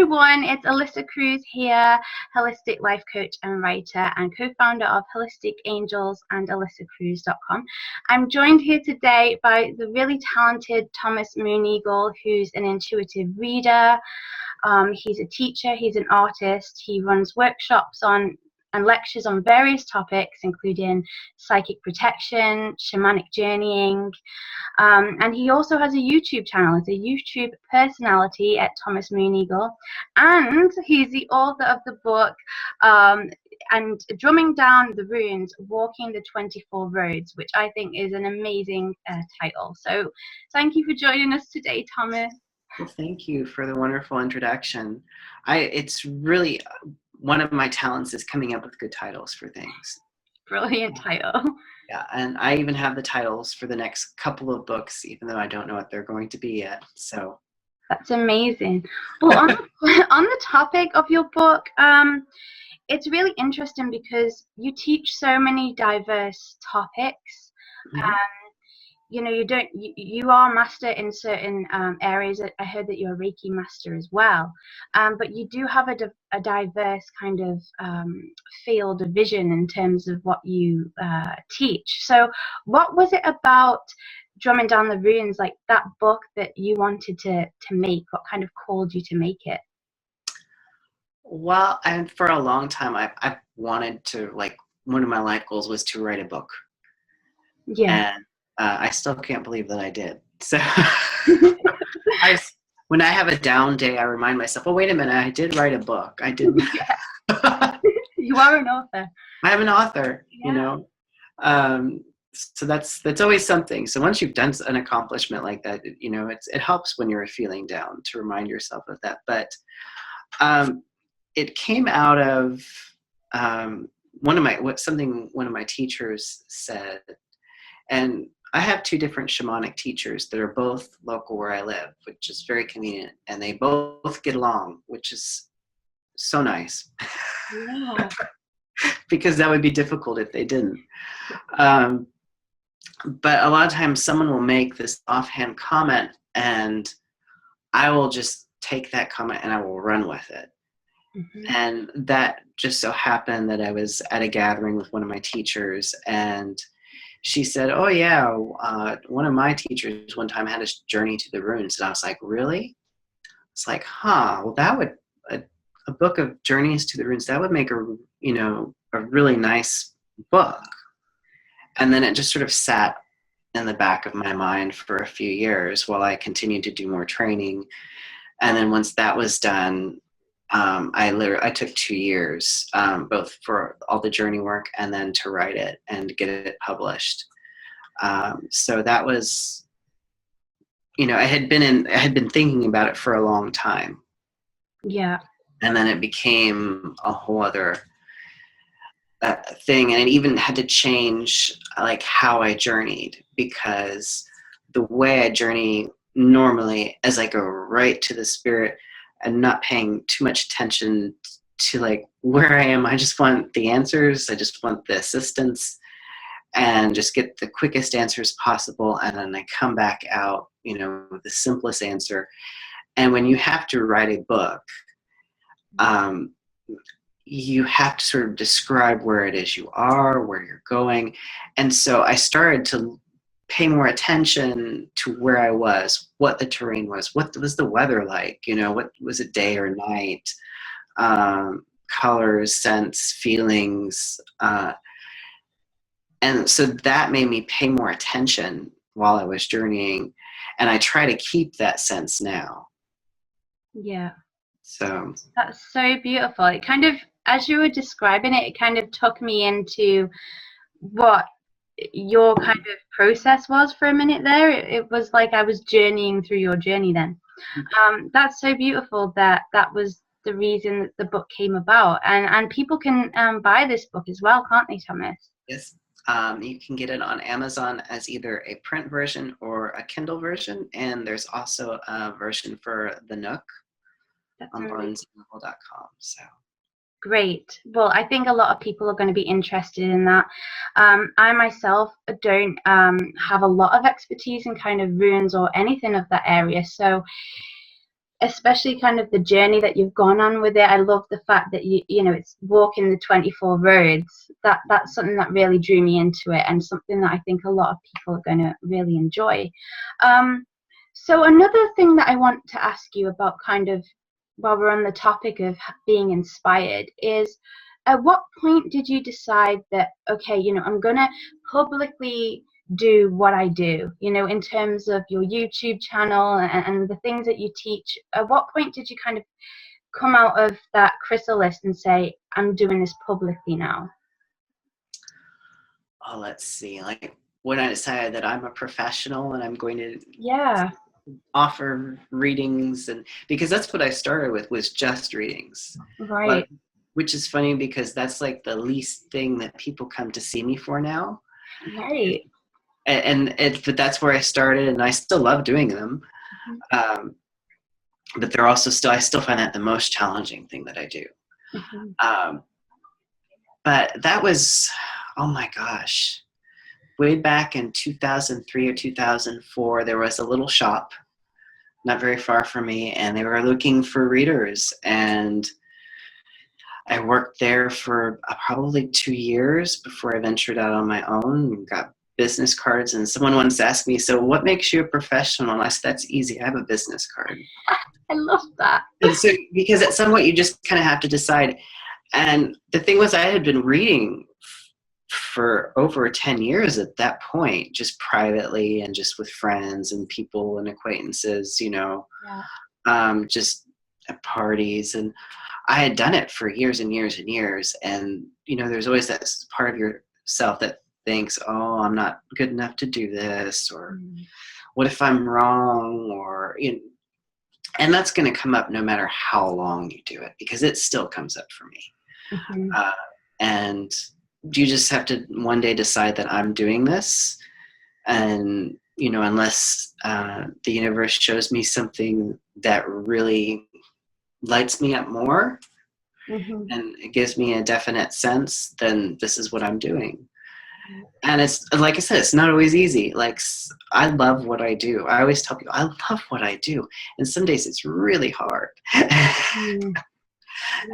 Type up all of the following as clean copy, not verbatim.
everyone, it's Alyssa Cruz here, holistic life coach and writer and co-founder of Holistic Angels and alyssacruz.com. I'm joined here today by the really talented Thomas Mooneygle, who's an intuitive reader. He's a teacher, he's an artist, he runs workshops on and lectures on various topics, including psychic protection, shamanic journeying, and he also has a YouTube channel. He's a YouTube personality at Thomas Mooneygle, and he's the author of the book and Drumming Down the Runes, Walking the 24 Roads, which I think is an amazing title. So thank you for joining us today, Thomas. Well, thank you for the wonderful introduction. It's really one of my talents is coming up with good titles for things. Brilliant title. Yeah, and I even have the titles for the next couple of books, even though I don't know what they're going to be yet. So that's amazing. Well, on the topic of your book, it's really interesting because you teach so many diverse topics. Mm-hmm. You are master in certain areas. I heard that you're a Reiki master as well, but you do have a diverse kind of field of vision in terms of what you teach. So what was it about Drumming Down the Runes, like that book, that you wanted to make? What kind of called you to make it? Well, and for a long time, I wanted to, like, one of my life goals was to write a book. Yeah. And I still can't believe that I did. So when I have a down day, I remind myself, oh, wait a minute, I did write a book. I did. You are an author. I am an author, yeah. So that's always something. So once you've done an accomplishment like that, it helps when you're feeling down to remind yourself of that. But it came out of one of my teachers said, and I have two different shamanic teachers that are both local where I live, which is very convenient, and they both get along, which is so nice. Yeah. Because that would be difficult if they didn't. But a lot of times someone will make this offhand comment and I will just take that comment and I will run with it. Mm-hmm. And that just so happened that I was at a gathering with one of my teachers, and she said, oh yeah, one of my teachers one time had a journey to the runes. And I was like, really? It's like, well, that would, a book of journeys to the runes, that would make a really nice book. And then it just sort of sat in the back of my mind for a few years while I continued to do more training. And then once that was done, I took 2 years, both for all the journey work and then to write it and get it published. So that was, I had been thinking about it for a long time. Yeah. And then it became a whole other thing. And it even had to change like how I journeyed, because the way I journey normally, as I go right to the spirit and not paying too much attention to like where I am, I just want the answers. I just want the assistance and just get the quickest answers possible. And then I come back out, with the simplest answer. And when you have to write a book, you have to sort of describe where it is you are, where you're going. And so I started to pay more attention to where I was, what the terrain was, what was the weather like, what was it, day or night, colors, scents, feelings. And so that made me pay more attention while I was journeying. And I try to keep that sense now. Yeah. So that's so beautiful. It kind of, as you were describing it, it kind of took me into what your kind of process was for a minute there. It was like I was journeying through your journey then. That's so beautiful that was the reason that the book came about. And people can buy this book as well, can't they, Thomas? Yes. You can get it on Amazon as either a print version or a Kindle version. And there's also a version for the Nook on barnesandnoble.com. So great. Well, I think a lot of people are going to be interested in that. I myself don't have a lot of expertise in kind of runes or anything of that area. So especially kind of the journey that you've gone on with it. I love the fact that you know, it's walking the 24 roads. That's something that really drew me into it, and something that I think a lot of people are going to really enjoy. So another thing that I want to ask you about, kind of while we're on the topic of being inspired, is at what point did you decide that, okay, you know, I'm going to publicly do what I do, you know, in terms of your YouTube channel and the things that you teach? At what point did you kind of come out of that chrysalis and say, I'm doing this publicly now? Oh, let's see. Like when I decided that I'm a professional and I'm going to Yeah, offer readings, and because that's what I started with, was just readings. right, But which is funny because that's like the least thing that people come to see me for now. right. But that's where I started, and I still love doing them. Um, but they're also still, I still find that the most challenging thing that I do. Mm-hmm. Um, but that was, oh my gosh, way back in 2003 or 2004, there was a little shop not very far from me, and they were looking for readers. And I worked there for probably 2 years before I ventured out on my own and got business cards. And someone once asked me, so what makes you a professional? And I said, that's easy. I have a business card. I love that. And so, because at some point you just kind of have to decide. And the thing was, I had been reading for over 10 years at that point, just privately and just with friends and people and acquaintances, you know, just at parties. And I had done it for years and years and years. And, you know, there's always that part of yourself that thinks, oh, I'm not good enough to do this, or what if I'm wrong, or, you know, and that's going to come up no matter how long you do it, because it still comes up for me. Mm-hmm. And you just have to one day decide that I'm doing this. And, you know, unless the universe shows me something that really lights me up more, Mm-hmm. and it gives me a definite sense, then this is what I'm doing. And it's, like I said, it's not always easy. Like, I love what I do. I always tell people I love what I do. And some days it's really hard. Mm-hmm.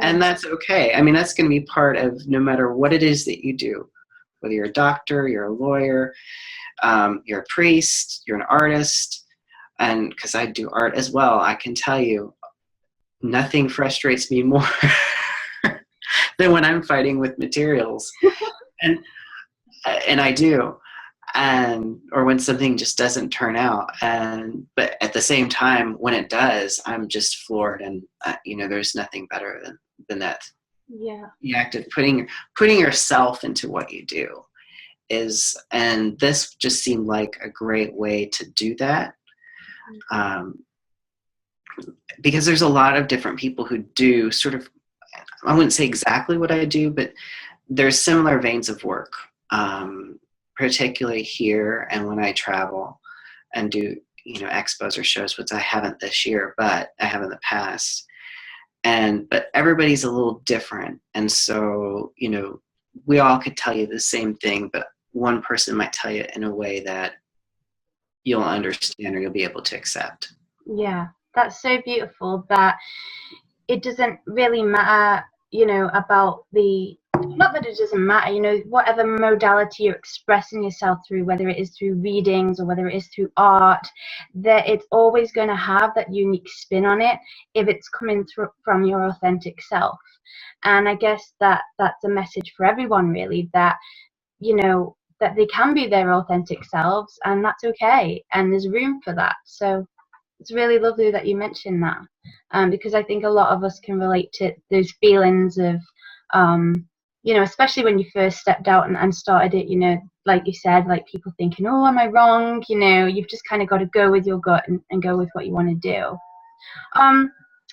And that's okay. I mean, that's going to be part of no matter what it is that you do, whether you're a doctor, you're a lawyer, you're a priest, you're an artist. And because I do art as well, I can tell you nothing frustrates me more than when I'm fighting with materials. And I do. And or when something just doesn't turn out. But at the same time, when it does, I'm just floored. And you know, there's nothing better than that. Yeah. The act of putting yourself into what you do is, and this just seemed like a great way to do that. Because there's a lot of different people who do sort of, I wouldn't say exactly what I do, but there's similar veins of work. Particularly here and when I travel and do, you know, expos or shows, which I haven't this year, but I have in the past. But everybody's a little different. And so, you know, we all could tell you the same thing, but one person might tell you in a way that you'll understand or you'll be able to accept. Yeah, that's so beautiful that it doesn't really matter, you know, about not that it doesn't matter, you know, whatever modality you're expressing yourself through, whether it is through readings or whether it is through art, that it's always going to have that unique spin on it if it's coming through from your authentic self. And I guess that's a message for everyone, really, that, you know, that they can be their authentic selves, and that's okay, and there's room for that. So it's really lovely that you mentioned that, because I think a lot of us can relate to those feelings of, you know, especially when you first stepped out and started it, you know, like you said, like people thinking, oh, am I wrong? You know, you've just kind of got to go with your gut and go with what you want to do.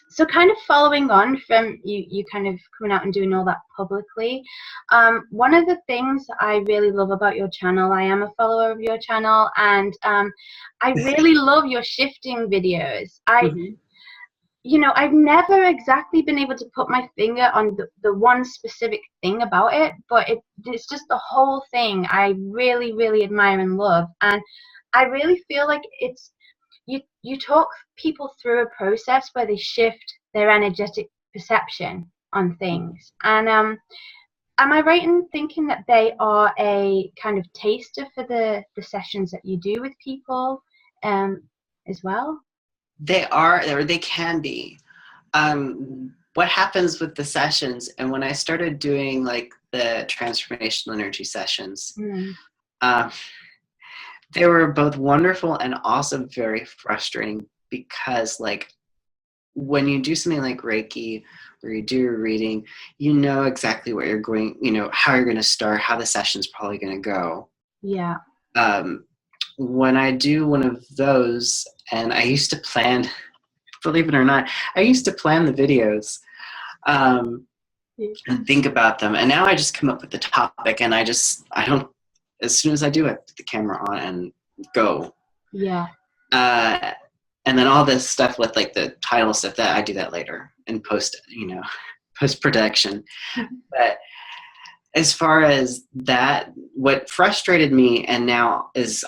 So kind of following on from you kind of coming out and doing all that publicly, one of the things I really love about your channel, I am a follower of your channel, and I really love your shifting videos. You know, I've never exactly been able to put my finger on the one specific thing about it, but it's just the whole thing I really, really admire and love. And I really feel like it's you talk people through a process where they shift their energetic perception on things. And am I right in thinking that they are a kind of taster for the sessions that you do with people as well? They are, or they can be. What happens with the sessions, and when I started doing like the transformational energy sessions, uh, they were both wonderful and also very frustrating, because like when you do something like Reiki or you do a reading, you know exactly what you're going, how you're going to start, how the session's probably going to go. Yeah. When I do one of those, and I used to plan, believe it or not, I used to plan the videos and think about them. And now I just come up with the topic, and I don't, as soon as I do it, put the camera on and go. Yeah. And then all this stuff with like the title stuff, that I do that later in post production. But as far as that, what frustrated me, and now is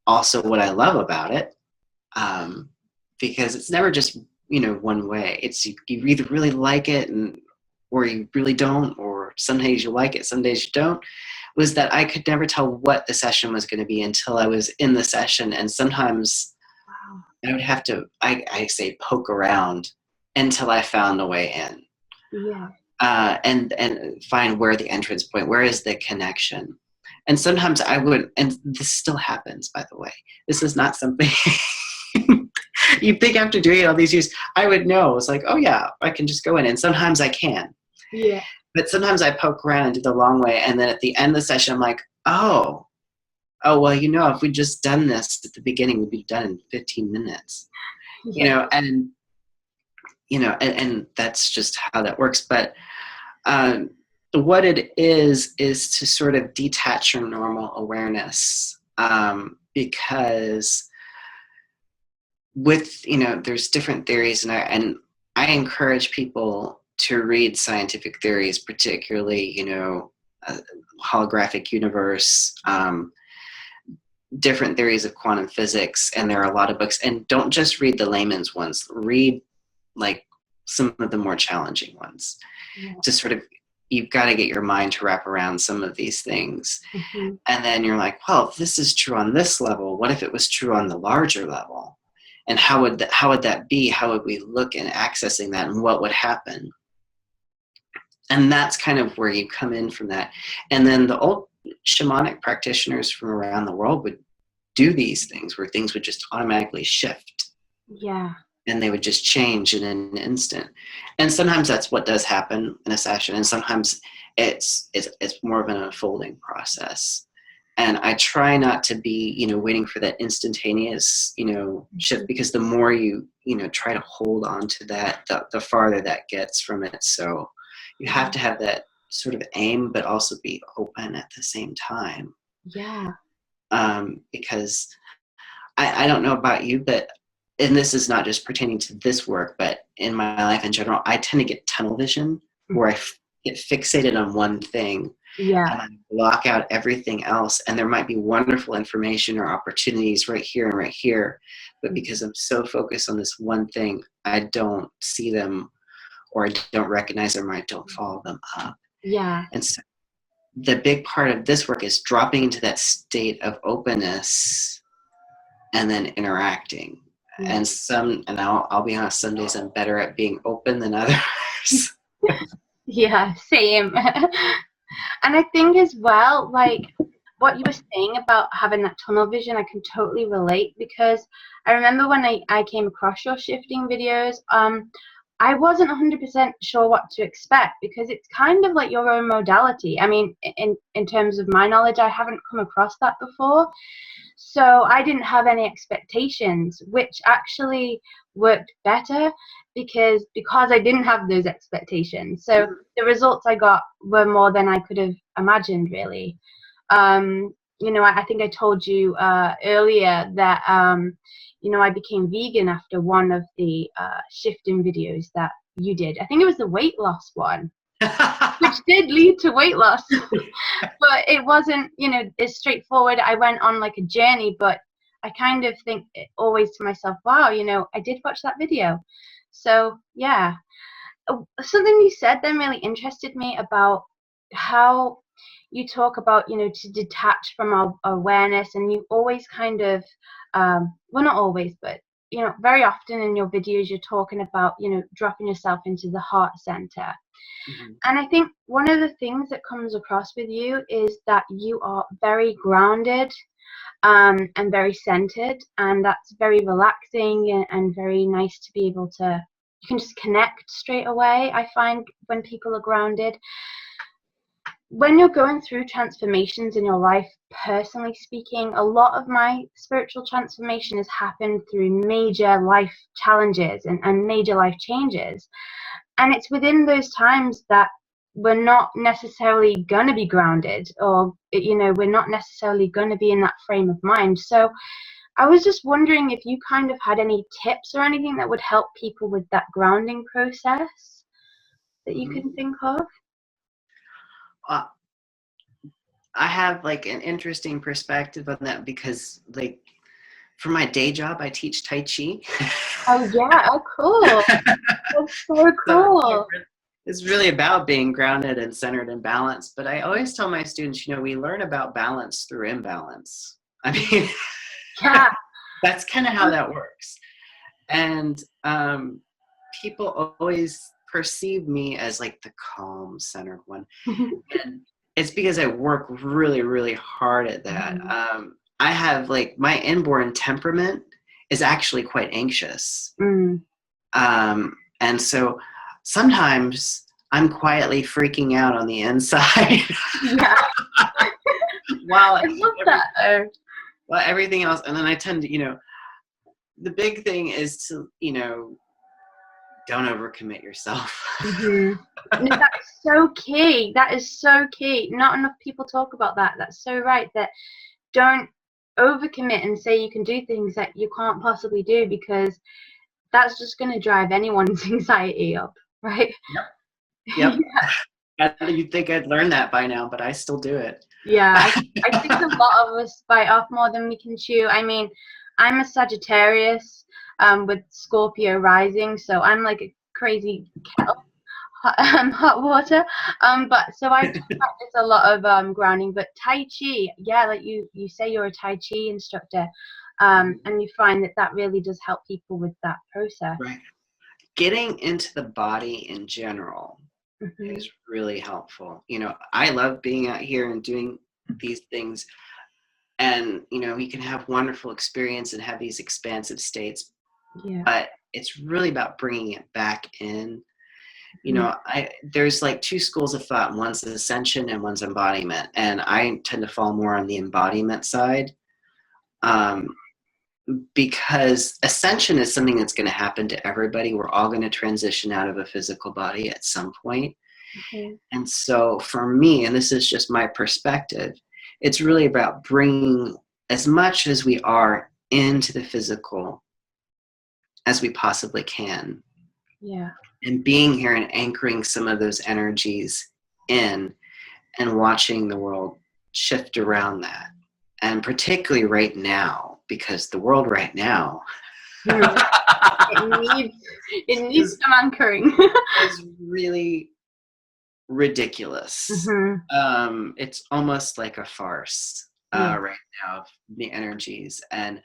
also what I love about it, because it's never just one way. It's you either really like it, or you really don't, or some days you like it, some days you don't. Was that I could never tell what the session was going to be until I was in the session, and sometimes I would have to, I say, poke around until I found a way in. Yeah. And find where the entrance point, where is the connection. And sometimes I would, and this still happens, by the way. This is not something you'd think after doing it all these years, I would know. It's like, oh yeah, I can just go in. And sometimes I can. Yeah. But sometimes I poke around and do the long way. And then at the end of the session, I'm like, oh, well, if we'd just done this at the beginning, we'd be done in 15 minutes. Yeah. And that's just how that works. But what it is to sort of detach your normal awareness, because with, there's different theories, and I encourage people to read scientific theories, particularly, holographic universe, different theories of quantum physics, and there are a lot of books. And don't just read the layman's ones. Read like some of the more challenging ones. Yeah. To sort of, you've got to get your mind to wrap around some of these things. Mm-hmm. And then you're like, well, if this is true on this level, what if it was true on the larger level? And how would that be? How would we look in accessing that, and what would happen? And that's kind of where you come in from that. And then the old shamanic practitioners from around the world would do these things where things would just automatically shift. Yeah. And they would just change in an instant. And sometimes that's what does happen in a session. And sometimes it's more of an unfolding process. And I try not to be, waiting for that instantaneous, shift, because the more you try to hold on to that, the farther that gets from it. So you have to have that sort of aim, but also be open at the same time. Yeah. Because I don't know about you, but, and this is not just pertaining to this work, but in my life in general, I tend to get tunnel vision, where I get fixated on one thing. Yeah. And I block out everything else. And there might be wonderful information or opportunities right here and right here. But because I'm so focused on this one thing, I don't see them, or I don't recognize them, or I don't follow them up. Yeah. And so the big part of this work is dropping into that state of openness and then interacting. And I'll be honest, some days I'm better at being open than others. Yeah, same. And I think as well, like what you were saying about having that tunnel vision, I can totally relate, because I remember when I came across your shifting videos, I wasn't 100% sure what to expect, because it's kind of like your own modality. I mean, in terms of my knowledge, I haven't come across that before. So I didn't have any expectations, which actually worked better because I didn't have those expectations. So the results I got were more than I could have imagined, really. I think I told you earlier that, I became vegan after one of the shifting videos that you did. I think it was the weight loss one. Which did lead to weight loss, but it wasn't, as straightforward. I went on like a journey, but I kind of think always to myself, wow, you know, I did watch that video. So yeah. Something you said then really interested me about how you talk about, you know, to detach from our awareness, and you always kind of, well, not always, but, you know, very often in your videos, you're talking about, you know, dropping yourself into the heart center. Mhm. And I think one of the things that comes across with you is that you are very grounded, and very centered, and that's very relaxing and very nice to be able to, you can just connect straight away, I find, when people are grounded. When you're going through transformations in your life, personally speaking, a lot of my spiritual transformation has happened through major life challenges and major life changes. And it's within those times that we're not necessarily going to be grounded, or, you know, we're not necessarily going to be in that frame of mind. So I was just wondering if you kind of had any tips or anything that would help people with that grounding process that you Mhm. can think of. Uh, I have like an interesting perspective on that because, like, for my day job, I teach Tai Chi. Oh yeah, oh cool. That's so So cool. it's really about being grounded and centered and balanced. But I always tell my students, you know, we learn about balance through imbalance. I mean, Yeah. that's kind of how that works. And people always perceive me as like the calm, centered one. And it's because I work really, really hard at that. I have, like, my inborn temperament is actually quite anxious. Mm. And so sometimes I'm quietly freaking out on the inside Yeah, while, I love that. Oh. while everything else. And then I tend to, you know, the big thing is to, you know, don't overcommit yourself. No, that's so key. That is so key. Not enough people talk about that. That's so right. That don't overcommit and say you can do things that you can't possibly do, because that's just going to drive anyone's anxiety up, right? Yep. Yep. You'd think I'd learn that by now, but I still do it. Yeah, I think a lot of us bite off more than we can chew. I mean, I'm a Sagittarius, with Scorpio rising, so I'm like a crazy kettle, hot water. But so I do practice a lot of grounding. But Tai Chi, yeah, like you say, you're a Tai Chi instructor, and you find that that really does help people with that process. Right. Getting into the body in general Hmm. is really helpful. You know, I love being out here and doing these things, and, you know, you can have wonderful experience and have these expansive states, Yeah. but it's really about bringing it back in. You Mhm. know, there's like two schools of thought. One's ascension and one's embodiment, and I tend to fall more on the embodiment side. Um, because ascension is something that's going to happen to everybody. We're all going to transition out of a physical body at some point. Mhm. And so for me, and this is just my perspective, it's really about bringing as much as we are into the physical as we possibly can, Yeah. and being here and anchoring some of those energies in, and watching the world shift around that. And particularly right now, because the world right now Mm. It needs is some anchoring. is really ridiculous. Hmm. It's almost like a farce Yeah. right now of the energies. And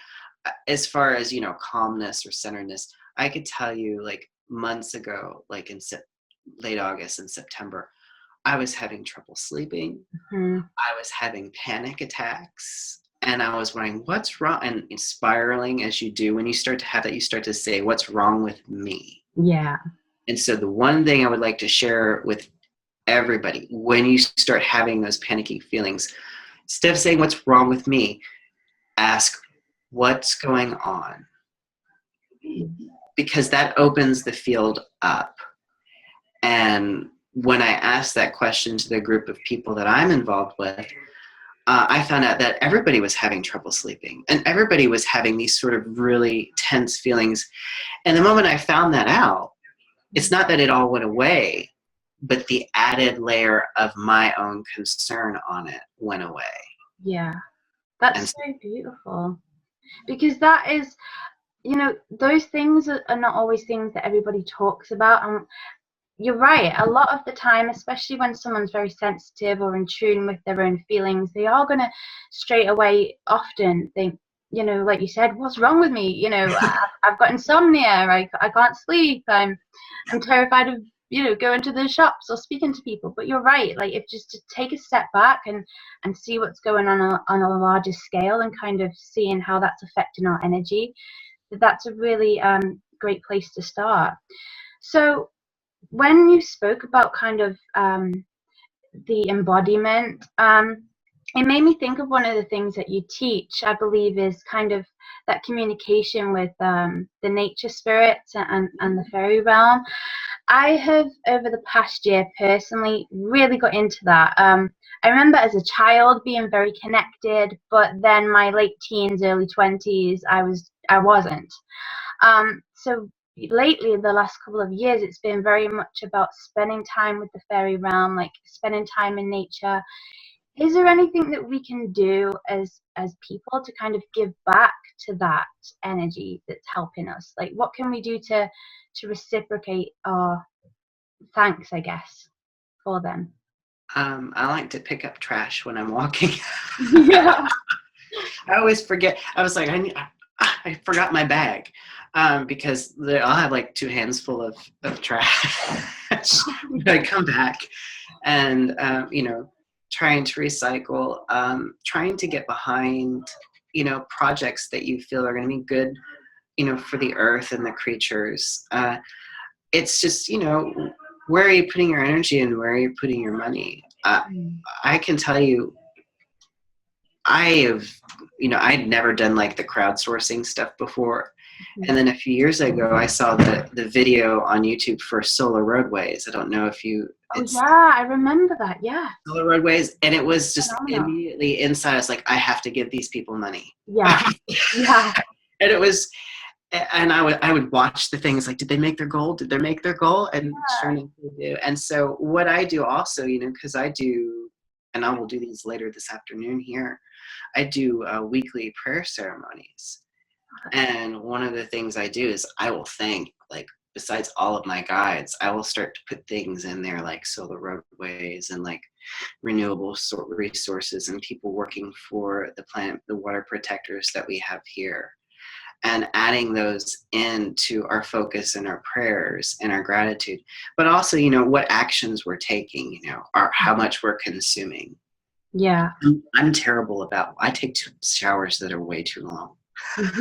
as far as, you know, calmness or centeredness, I could tell you, like, months ago, like in late August and September, I was having trouble sleeping. Hmm. I was having panic attacks. And I was wondering, what's wrong? And it's spiraling, as you do. When you start to have that, you start to say, what's wrong with me? Yeah. And so the one thing I would like to share with everybody, when you start having those panicky feelings, instead of saying, what's wrong with me, ask, what's going on? Because that opens the field up. And when I asked that question to the group of people that I'm involved with, I found out that everybody was having trouble sleeping, and everybody was having these sort of really tense feelings. And the moment I found that out, it's not that it all went away, but the added layer of my own concern on it went away. Yeah. That's And so beautiful. Because that is, those things are not always things that everybody talks about. And you're right, a lot of the time, especially when someone's very sensitive or in tune with their own feelings, they are going to straight away often think, like you said, what's wrong with me? I've got insomnia, I can't sleep, I'm terrified of, going to the shops or speaking to people. But you're right, like, if just to take a step back and see what's going on a larger scale, and kind of seeing how that's affecting our energy, that's a really great place to start. So when you spoke about kind of the embodiment, it made me think of one of the things that you teach, I believe, is kind of that communication with the nature spirits and the fairy realm. I have, over the past year, personally really got into that. I remember as a child being very connected, but then my late teens, early 20s, I wasn't. So lately, the last couple of years, it's been very much about spending time with the fairy realm, like spending time in nature. Is there anything that we can do as people to kind of give back to that energy that's helping us? Like, what can we do to reciprocate our thanks, I guess, for them? I like to pick up trash when I'm walking. Yeah. I always forget. I was like, I forgot my bag, because I'll have like 2 hands full of trash when I come back, and trying to recycle, trying to get behind projects that you feel are going to be good for the earth and the creatures. It's just where are you putting your energy and where are you putting your money? I can tell you, I'd never done like the crowdsourcing stuff before. And then a few years ago, I saw the video on YouTube for solar roadways. I don't know if Yeah, I remember that. Yeah. Solar roadways. And it was just Phenomenal. immediately inside. I was like, I have to give these people money. Yeah. Yeah. And it was, and I would watch the things like, did they make their goal? Did they make their goal? And sure enough, they do. And so what I do also, because I do, and I will do these later this afternoon here, I do weekly prayer ceremonies. And one of the things I do is I will thank, like, besides all of my guides, I will start to put things in there like solar roadways and like renewable resources and people working for the planet, the water protectors that we have here, and adding those into our focus and our prayers and our gratitude. But also, what actions we're taking, or how much we're consuming. Yeah. I'm terrible about, I take showers that are way too long.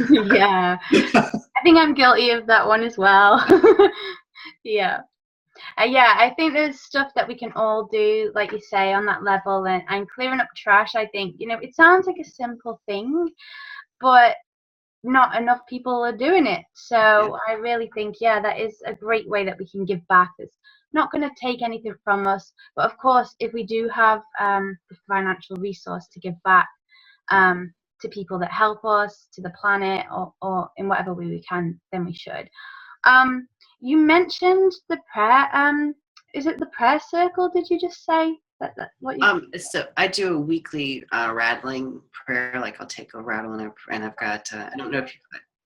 Yeah. I think I'm guilty of that one as well. Yeah. Yeah, I think there's stuff that we can all do, like you say, on that level, and clearing up trash, I think, it sounds like a simple thing, but not enough people are doing it. So I really think, that is a great way that we can give back. It's not going to take anything from us, but of course, if we do have the financial resource to give back to people that help us, to the planet, or in whatever way we can, then we should. You mentioned the prayer. Is it the prayer circle? Did you just say that what you? So I do a weekly rattling prayer. Like I'll take a rattle and I've got. I don't know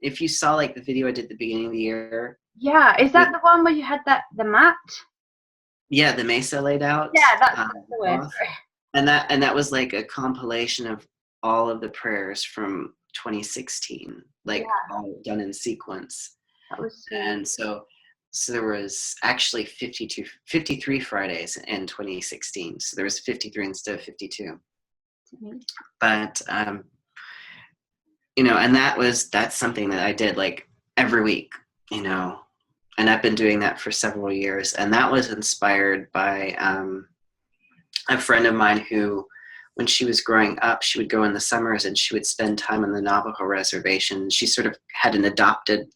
if you saw like the video I did at the beginning of the year. Yeah, is that the one where you had the mat? Yeah, the mesa laid out. Yeah, that's the word. And that was like a compilation of all of the prayers from 2016, like all done in sequence. That was sweet. And so there was actually 53 Fridays in 2016. So there was 53 instead of 52. But and that's something that I did like every week, and I've been doing that for several years. And that was inspired by a friend of mine who, when she was growing up, she would go in the summers and she would spend time on the Navajo reservation. She sort of had an adopted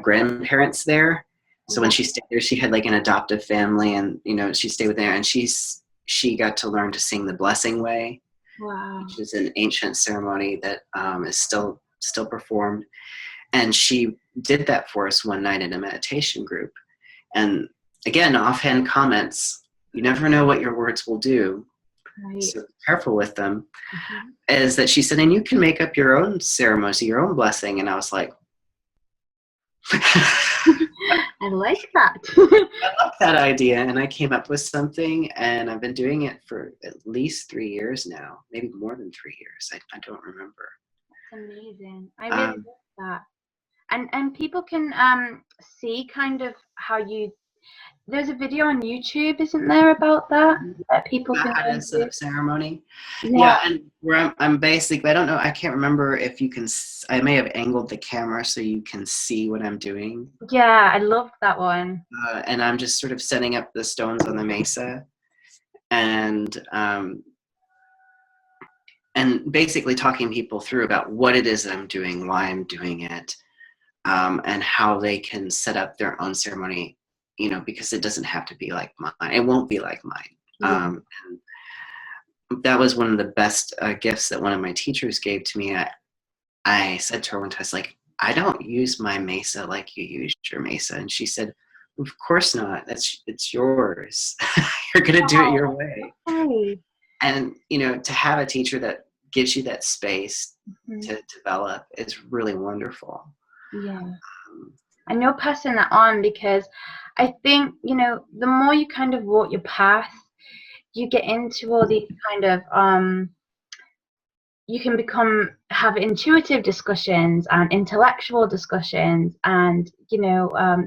grandparents there. So when she stayed there, she had like an adoptive family, and she stayed with there, and she got to learn to sing the Blessing Way, which is an ancient ceremony that is still performed. And she did that for us one night in a meditation group. And again, offhand comments, you never know what your words will do. Right. so be careful with them, Mm-hmm. is that she said, and you can make up your own ceremony, your own blessing. And I was like, I like that. I love that idea. And I came up with something, and I've been doing it for at least 3 years now, maybe more than 3 years. I don't remember. That's amazing. I really Um, love that. And people can see kind of how you. There's a video on YouTube, isn't there, about that people can how go to and set do? up ceremony. Yeah, Yeah, and where I'm basically, I don't know, I can't remember if you can, I may have angled the camera so you can see what I'm doing. yeah, I love that one. And I'm just sort of setting up the stones on the mesa, and and basically talking people through about what it is that I'm doing, why I'm doing it, and how they can set up their own ceremony, because it doesn't have to be like mine. It won't be like mine. Yeah. And that was one of the best gifts that one of my teachers gave to me. I said to her one time, I was like, I don't use my mesa like you used your mesa. And she said, of course not. It's yours. You're going to do it your way. Okay. And, to have a teacher that gives you that space Mhm. to develop is really wonderful. Yeah. Um, And you're passing that on because I think, the more you kind of walk your path, you get into all these kind of you can have intuitive discussions and intellectual discussions, and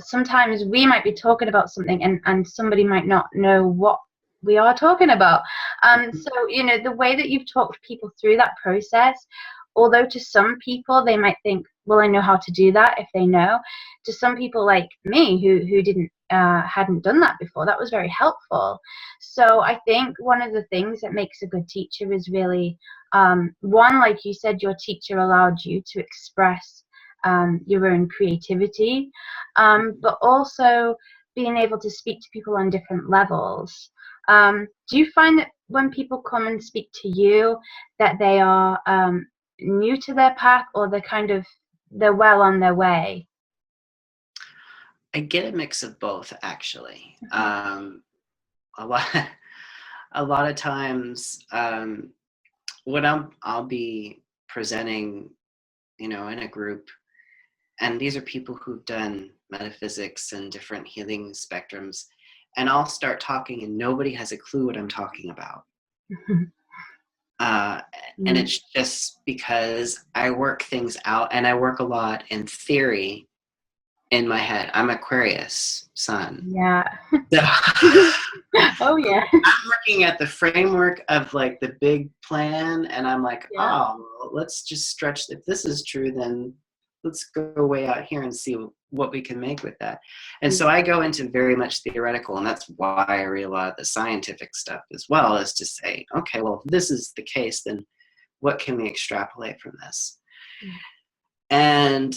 sometimes we might be talking about something and somebody might not know what we are talking about. So the way that you've talked people through that process, although to some people they might think, well, I know how to do that if they know, to some people like me who didn't hadn't done that before, that was very helpful. So I think one of the things that makes a good teacher is really, one, like you said, your teacher allowed you to express your own creativity, but also being able to speak to people on different levels. Do you find that when people come and speak to you, that they are new to their path, or they're well on their way? I get a mix of both, actually. A lot, a lot of times, when I'll be presenting, in a group, and these are people who've done metaphysics and different healing spectrums, and I'll start talking, and nobody has a clue what I'm talking about. Uh, and Mm. it's just because I work things out, and I work a lot in theory in my head. I'm Aquarius sun. Yeah. So Oh yeah. I'm looking at the framework of like the big plan, and I'm like, Yeah. oh, well, let's just stretch. If this is true, then let's go way out here and see what we can make with that. And so I go into very much theoretical, and that's why I read a lot of the scientific stuff as well, is to say, okay, well, if this is the case, then what can we extrapolate from this? And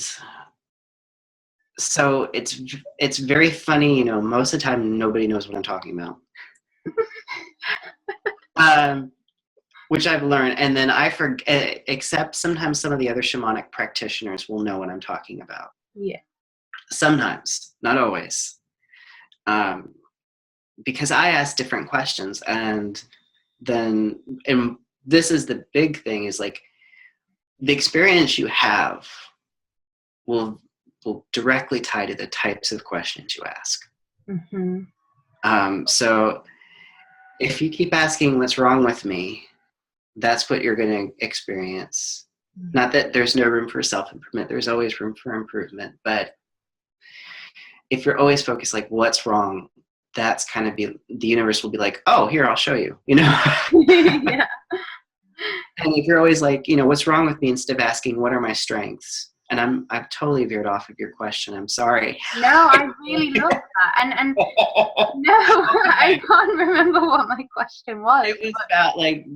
so it's very funny, most of the time nobody knows what I'm talking about. Which I've learned, and then I forget, except sometimes some of the other shamanic practitioners will know what I'm talking about. Yeah. Sometimes, not always. Because I ask different questions, and this is the big thing, is like the experience you have will directly tie to the types of questions you ask. Mm-hmm. So if you keep asking what's wrong with me, that's what you're going to experience. Not that there's no room for self-improvement. There's always room for improvement. But if you're always focused, like, what's wrong, that's kind of the universe will be like, oh, here, I'll show you, Yeah. And if you're always like, what's wrong with me, instead of asking, what are my strengths? And I've totally veered off of your question. I'm sorry. No, I really love that. And no, I can't remember what my question was. It was about like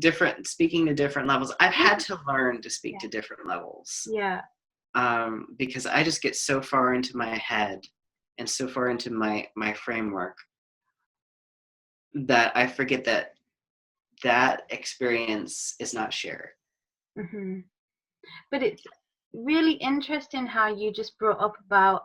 speaking to different levels. I've had to learn to speak to different levels. Yeah. Because I just get so far into my head and so far into my framework that I forget that experience is not shared. Mm-hmm. But it's really interesting how you just brought up about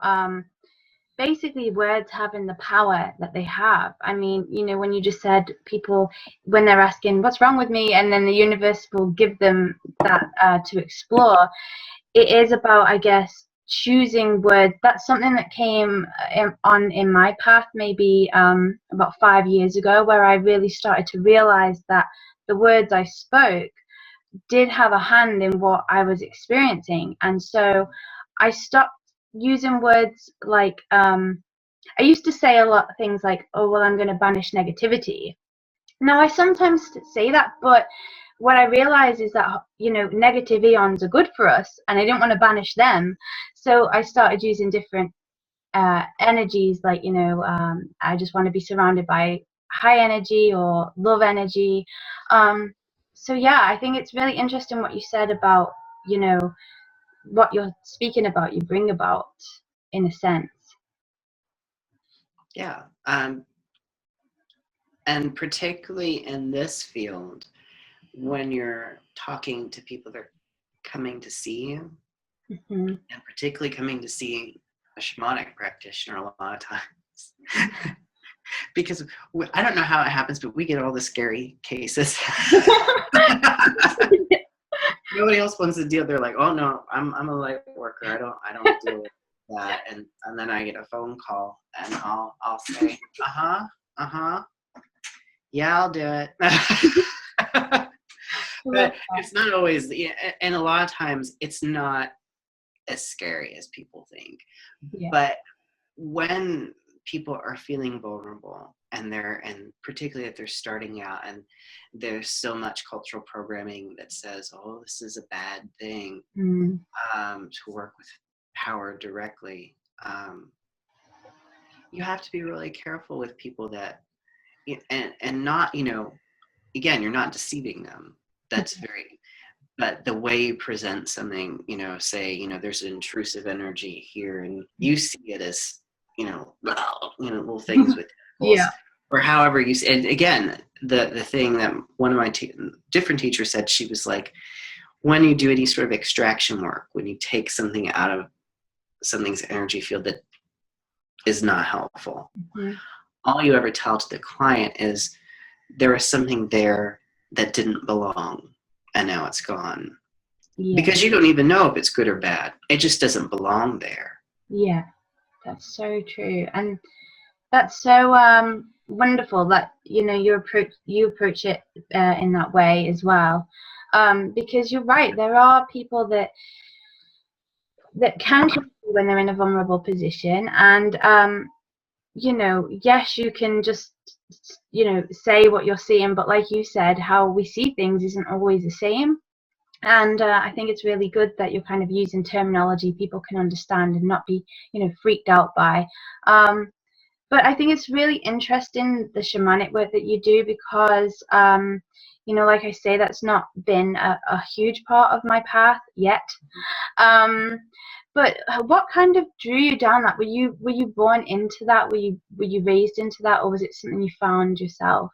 basically words having the power that they have. I mean, you know, when you just said people, when they're asking what's wrong with me, and then the universe will give them that to explore, it is about, I guess, choosing words. That's something that came in my path maybe about 5 years ago, where I really started to realize that the words I spoke did have a hand in what I was experiencing. And so I stopped using words like, I used to say a lot of things like, oh, well, I'm going to banish negativity. Now, I sometimes say that, but what I realize is that, you know, negative eons are good for us, and I didn't want to banish them. So I started using different energies, like, you know, I just want to be surrounded by high energy or love energy. So yeah, I think it's really interesting what you said about, you know, what you're speaking about, you bring about, in a sense. Yeah. And particularly in this field, when you're talking to people that are coming to see you, Mm-hmm. and particularly coming to see a shamanic practitioner a lot of times, because I don't know how it happens, but we get all the scary cases. Nobody else wants to deal. They're like, oh no, I'm a light worker. I don't deal with that. And then I get a phone call, and I'll say, yeah, I'll do it. But it's not always, and a lot of times it's not as scary as people think. Yeah. But when people are feeling vulnerable, and particularly if they're starting out, and there's so much cultural programming that says, oh, this is a bad thing, to work with power directly, you have to be really careful with people that, and not, again, you're not deceiving them. That's but the way you present something, say, there's an intrusive energy here, and you see it as, little things with tentacles, or however you see. And again, the thing that one of my different teachers said, she was like, when you do any sort of extraction work, when you take something out of something's energy field that is not helpful, all you ever tell to the client is there was something there that didn't belong, and now it's gone. Because you don't even know if it's good or bad. It just doesn't belong there. Yeah, that's so true. And that's so wonderful that, you approach it in that way as well. Because you're right, there are people that can when they're in a vulnerable position, and yes, you can just say what you're seeing, but like you said, how we see things isn't always the same. And I think it's really good that you're kind of using terminology people can understand and not be freaked out by. But I think it's really interesting, the shamanic work that you do, because like I say, that's not been a huge part of my path yet. But what kind of drew you down that? Were you born into that? Were you raised into that, or was it something you found yourself?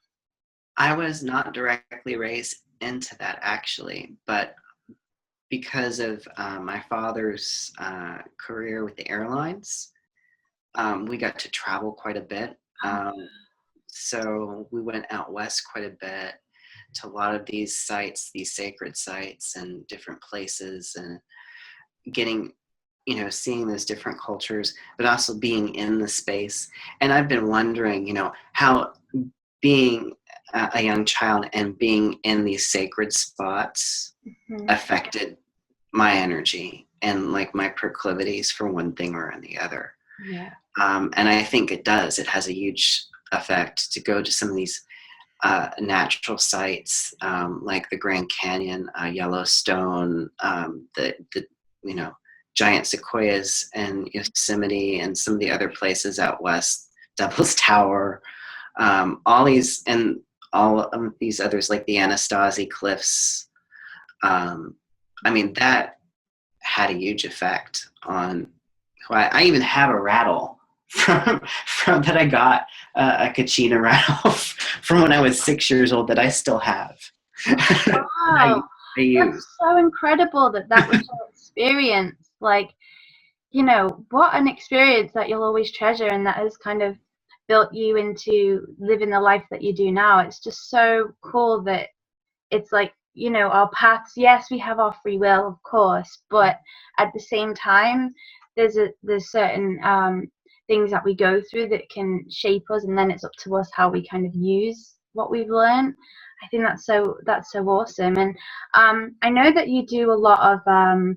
I was not directly raised into that, actually, but because of my father's career with the airlines, we got to travel quite a bit. So we went out west quite a bit to a lot of these sites, these sacred sites and different places, and getting, seeing those different cultures, but also being in the space. And I've been wondering, how being a young child and being in these sacred spots affected my energy and like my proclivities for one thing or the other. Yeah. And I think it does. It has a huge effect to go to some of these natural sites, like the Grand Canyon, Yellowstone, the giant sequoias and Yosemite, and some of the other places out west, Devil's Tower, all these, and all of these others like the Anasazi Cliffs. I mean, that had a huge effect on who I even have a rattle from that I got, a Kachina rattle from when I was 6 years old that I still have. Wow. I use. That's so incredible that was your experience. Like, you know, what an experience that you'll always treasure, and that has kind of built you into living the life that you do now. It's just so cool that it's like, you know, our paths, yes, we have our free will, of course, but at the same time, there's certain things that we go through that can shape us, and then it's up to us how we kind of use what we've learned. I think that's so awesome. And I know that you do a lot of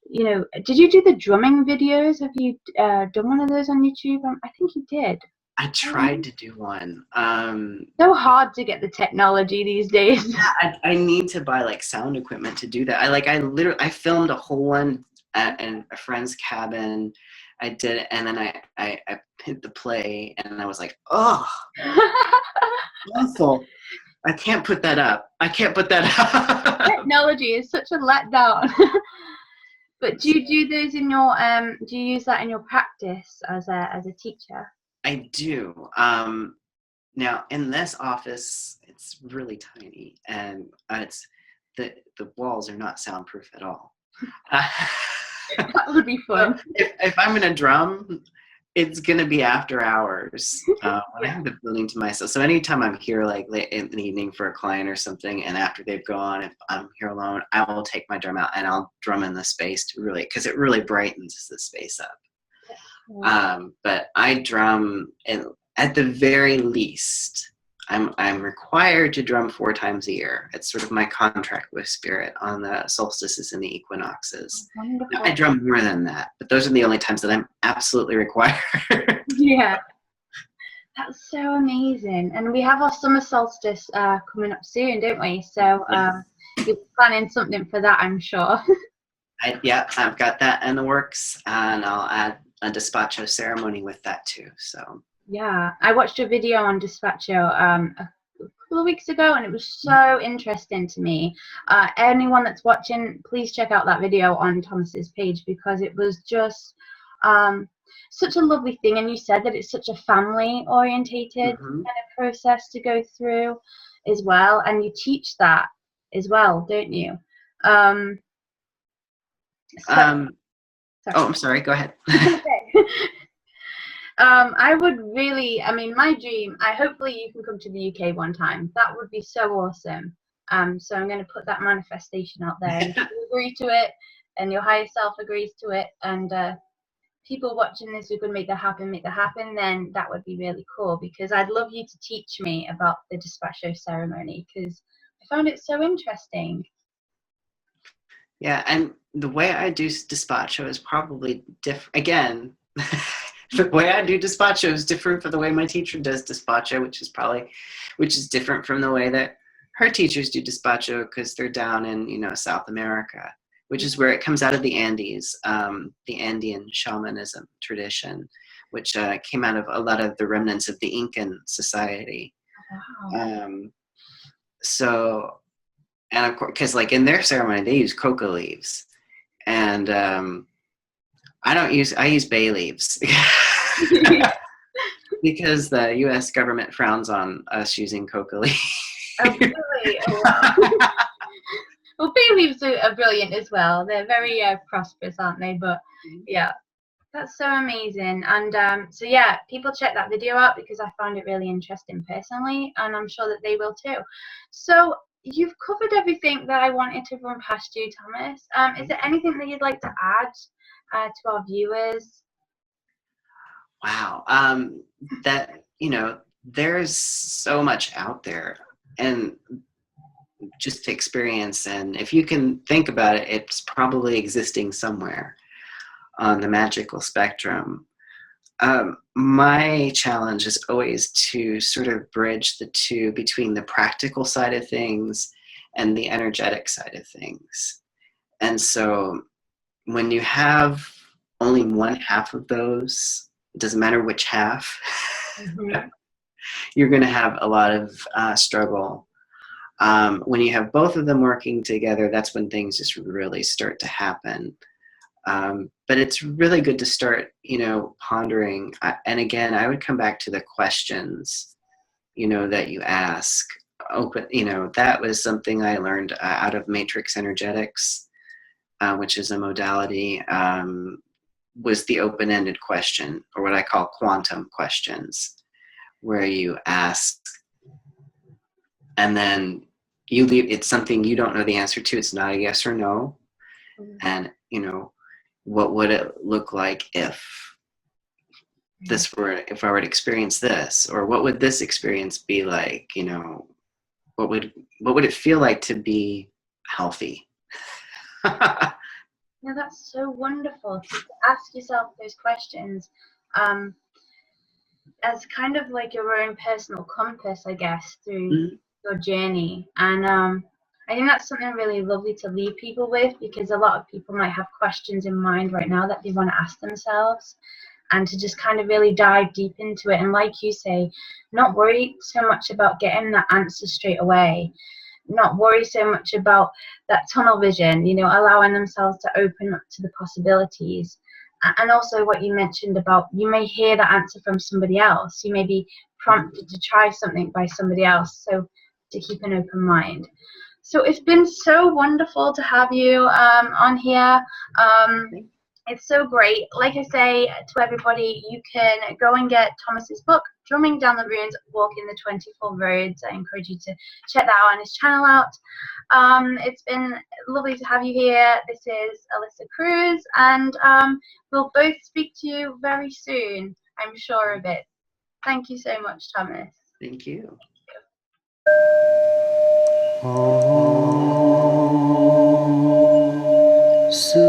you know, did you do the drumming videos? Have you done one of those on YouTube? I think you did. I tried to do one. So hard to get the technology these days. I need to buy like sound equipment to do that. I filmed a whole one in a friend's cabin. I did it, and then I hit the play, and I was like, oh, awful. I can't put that up. I can't put that up. Technology is such a letdown. But do you do those in your do you use that in your practice as a teacher? I do. Now in this office, it's really tiny, and it's the walls are not soundproof at all. That would be fun. If I'm gonna drum, it's gonna be after hours when I have the building to myself. So anytime I'm here, like late in the evening for a client or something, and after they've gone, if I'm here alone, I will take my drum out and I'll drum in the space to really, because it really brightens the space up. But I drum at the very least. I'm required to drum 4 times a year. It's sort of my contract with spirit on the solstices and the equinoxes. Wonderful. I drum more than that, but those are the only times that I'm absolutely required. Yeah, that's so amazing. And we have our summer solstice coming up soon, don't we? So you're planning something for that, I'm sure. Yeah, I've got that in the works, and I'll add a despacho ceremony with that too. So. Yeah, I watched a video on Despacho a couple of weeks ago, and it was so interesting to me. Anyone that's watching, please check out that video on Thomas's page, because it was just such a lovely thing. And you said that it's such a family orientated kind of process to go through as well, and you teach that as well, don't you? Oh, I'm sorry. Go ahead. I would really, I mean, my dream, hopefully you can come to the UK one time. That would be so awesome. So I'm going to put that manifestation out there. And if you agree to it, and your higher self agrees to it, and people watching this who can make that happen, then that would be really cool, because I'd love you to teach me about the despacho ceremony, because I found it so interesting. Yeah, and the way I do despacho is probably different. Again, the way I do despacho is different from the way my teacher does despacho, which is different from the way that her teachers do despacho, because they're down in, you know, South America, which is where it comes out of the Andes, the Andean shamanism tradition, which came out of a lot of the remnants of the Incan society. Wow. So, and of course, because like in their ceremony, they use coca leaves, and I use bay leaves because the U.S. government frowns on us using coca leaves. Oh, really? Oh, wow. Well, bay leaves are brilliant as well. They're very prosperous, aren't they? But yeah, that's so amazing. And so yeah, people check that video out, because I found it really interesting personally, and I'm sure that they will too. So you've covered everything that I wanted to run past you, Thomas. Is there anything that you'd like to add to our viewers? Wow. That, you know, there's so much out there, and just to experience, and if you can think about it, it's probably existing somewhere on the magical spectrum. My challenge is always to sort of bridge the two, between the practical side of things and the energetic side of things. And so when you have only one half of those, it doesn't matter which half, you're going to have a lot of struggle. When you have both of them working together, that's when things just really start to happen. But it's really good to start, you know, pondering. And again, I would come back to the questions, you know, that you ask. Open, you know, that was something I learned out of matrix energetics, which is a modality was the open-ended question, or what I call quantum questions, where you ask and then you leave. It's something you don't know the answer to. It's not a yes or no. And what would it look like if I were to experience this, or what would this experience be like? What would it feel like to be healthy? Yeah, that's so wonderful to ask yourself those questions, as kind of like your own personal compass, I guess, through your journey. And I think that's something really lovely to leave people with, because a lot of people might have questions in mind right now that they want to ask themselves, and to just kind of really dive deep into it. And like you say, not worry so much about getting that answer straight away, not worry so much about that tunnel vision, allowing themselves to open up to the possibilities. And also what you mentioned about, you may hear the answer from somebody else. You may be prompted to try something by somebody else. So to keep an open mind. So it's been so wonderful to have you on here. It's so great. Like I say to everybody, you can go and get Thomas's book, Drumming Down the Runes, Walking the 24 Roads. I encourage you to check that out on his channel out. It's been lovely to have you here. This is Alyssa Cruz, and we'll both speak to you very soon. I'm sure of it. Thank you so much, Thomas. Thank you. So